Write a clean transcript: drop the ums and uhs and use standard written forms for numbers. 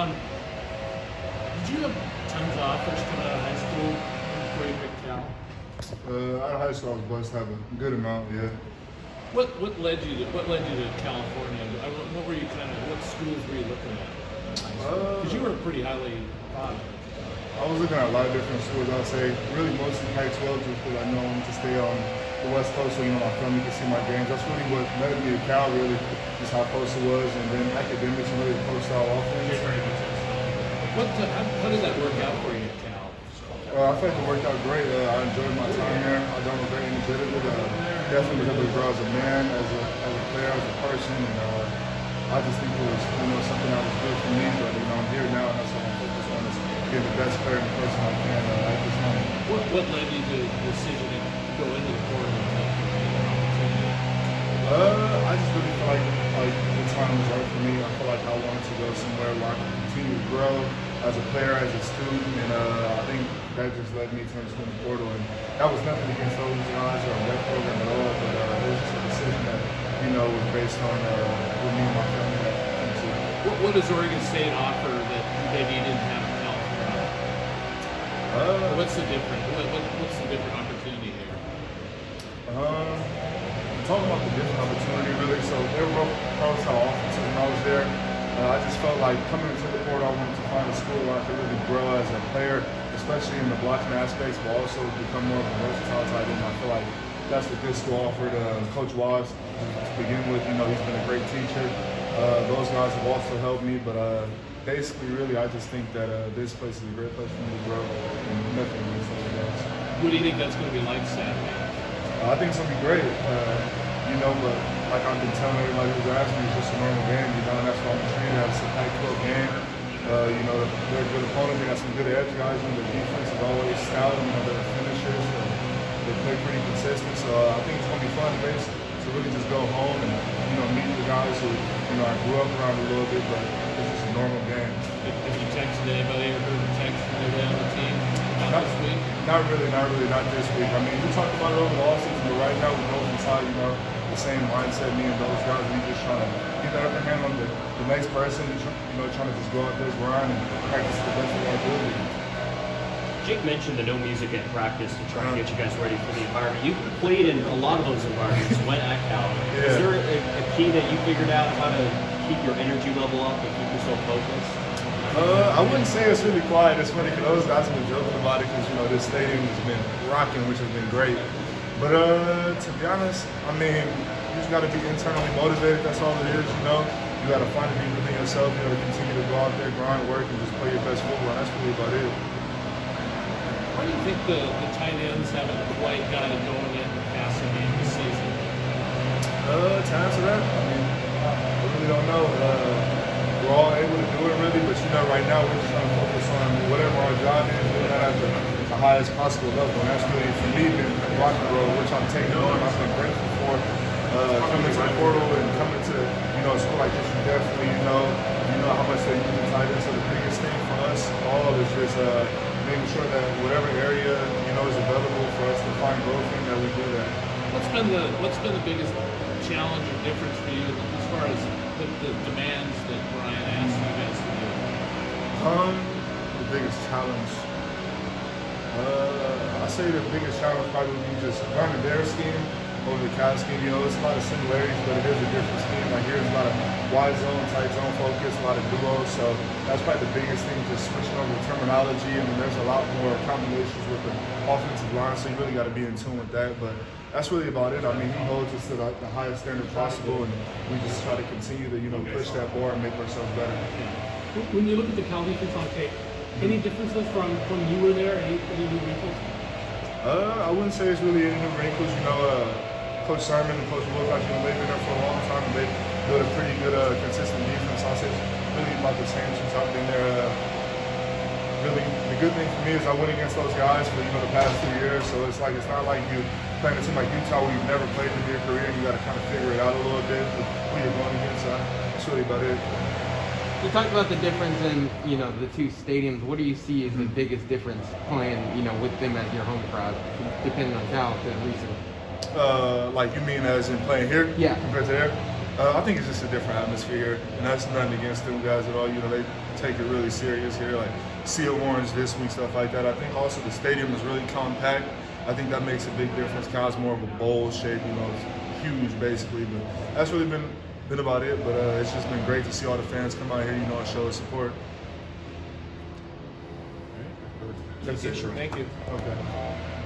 Did you have tons of offers coming out of high school before you picked Cal? Out of high school, I was blessed to have a good amount, yeah. What led you to California? What were you what schools were you looking at? Because you were pretty highly thought of. I was looking at a lot of different schools. I'd say really mostly Pac-12 just because I know I wanted to stay on the West Coast so my family could see my games. That's really what led me to Cal, really, just how close it was, and then academics and really the pro style offense. How did that work out for you at Cal? I think it worked out great. I enjoyed my time there. I don't regret any bit of it. Definitely was able to grow as a man, as a player, as a person, and I just think it was something that was good for me. But I'm here now, and that's what I'm focused on is being the best player and person I can at this moment. What led you to the decision to go into the portal and I just really feel like the time was right for me. I feel like I wanted to go somewhere where I could continue to grow as a player, as a student, and I think that just led me to the portal. And that was nothing against those guys or that program at all, but it was just a decision that was based on what me and my family had come to. What does Oregon State offer that maybe you didn't have in California? What's the difference? What's the different opportunity here? Talking about the different opportunity, really. So they were both how offensive when I was there. I just felt like coming into the portal, I wanted to find a school where I could really grow as a player, especially in the blocking aspects, but also become more of a versatile tight end. I feel like that's what this school offered. Coach Waz, to begin with, he's been a great teacher. Those guys have also helped me, but basically, really, I just think that this place is a great place for me to grow, and nothing against those guys. What do you think that's going to be like Saturday? I think it's going to be great, but like I've been telling everybody who's asking me, it's just a normal game, and that's why I'm treating it as a Pac-12 game. They're a good opponent, they got some good edge guys, and the defense is always stout, they're finishers, they play pretty consistent, so I think it's going to be fun, basically, to really just go home and, meet the guys who, I grew up around a little bit, but it's just a normal game. Have you texted anybody or heard a text from anybody on the team? Not this week? Not really, not this week. I mean, we talked about it over the offseason, but right now we're both inside, the same mindset, me and those guys. We just trying to get the upper hand on the next person, trying to just go out there, grind, and practice the best of our ability. Jake mentioned the no music at practice to try and get you guys ready for the environment. You played in a lot of those environments, went at Cal. Yeah. Is there a key that you figured out how to keep your energy level up and keep yourself focused? I wouldn't say it's really quiet. It's funny because those guys have been joking about it because, this stadium has been rocking, which has been great. But to be honest, you just got to be internally motivated. That's all it is, You got to find it within yourself. You got to continue to go out there, grind, work, and just play your best football. That's really about it. Why do you think the tight ends haven't quite got it going in the passing game this season? To answer that, I really don't know. We're all able to do it, really, but right now we're just trying to focus on whatever our job is, doing that at the highest possible level. And that's really, for me, been rocking the road. We're trying to take it on. I've been grateful for coming to the portal and coming to a school like this. You definitely know how much they use the tight end. So the biggest thing for us all is just making sure that whatever area is available for us to find growth in, that we do that. What's been the biggest challenge or difference for you as far as the demands that Brian asked you guys to do? The biggest challenge. I say the biggest challenge probably would be just learning their scheme over the Cal scheme. It's a lot of similarities, but it is a different scheme. Like here's a lot of wide zone, tight zone focus, a lot of duos. So that's probably the biggest thing, just switching over the terminology. And then there's a lot more combinations with the offensive line, so you really got to be in tune with that. But that's really about it. He holds us to the highest standard possible, and we just try to continue to, push that bar and make ourselves better. When you look at the Cal defense on tape, any differences from when you were there? Any new wrinkles? I wouldn't say it's really any new wrinkles. Coach Simon and Coach Wilcox, they've been there for a long time, and they've built a pretty good, consistent defense. I'll say it's really about the same since I've been there. Really, the good thing for me is I went against those guys for the past 2 years, so it's not like you playing a team like Utah where you've never played in your career and you got to kind of figure it out a little bit with who you're going against. So that's really about it. You talked about the difference in the two stadiums. What do you see as the biggest difference playing with them as your home crowd, depending on Cal to recent? Like you mean as in playing here? Yeah. Compared to there? I think it's just a different atmosphere here, and that's nothing against them guys at all. You know, they take it really serious here, like Seal Orange this week, stuff like that. I think also the stadium is really compact. I think that makes a big difference. Kyle's more of a bowl shape, you know, it's huge basically. But that's really been about it. But it's just been great to see all the fans come out here, you know, and show us support. That's it. Thank you. Okay.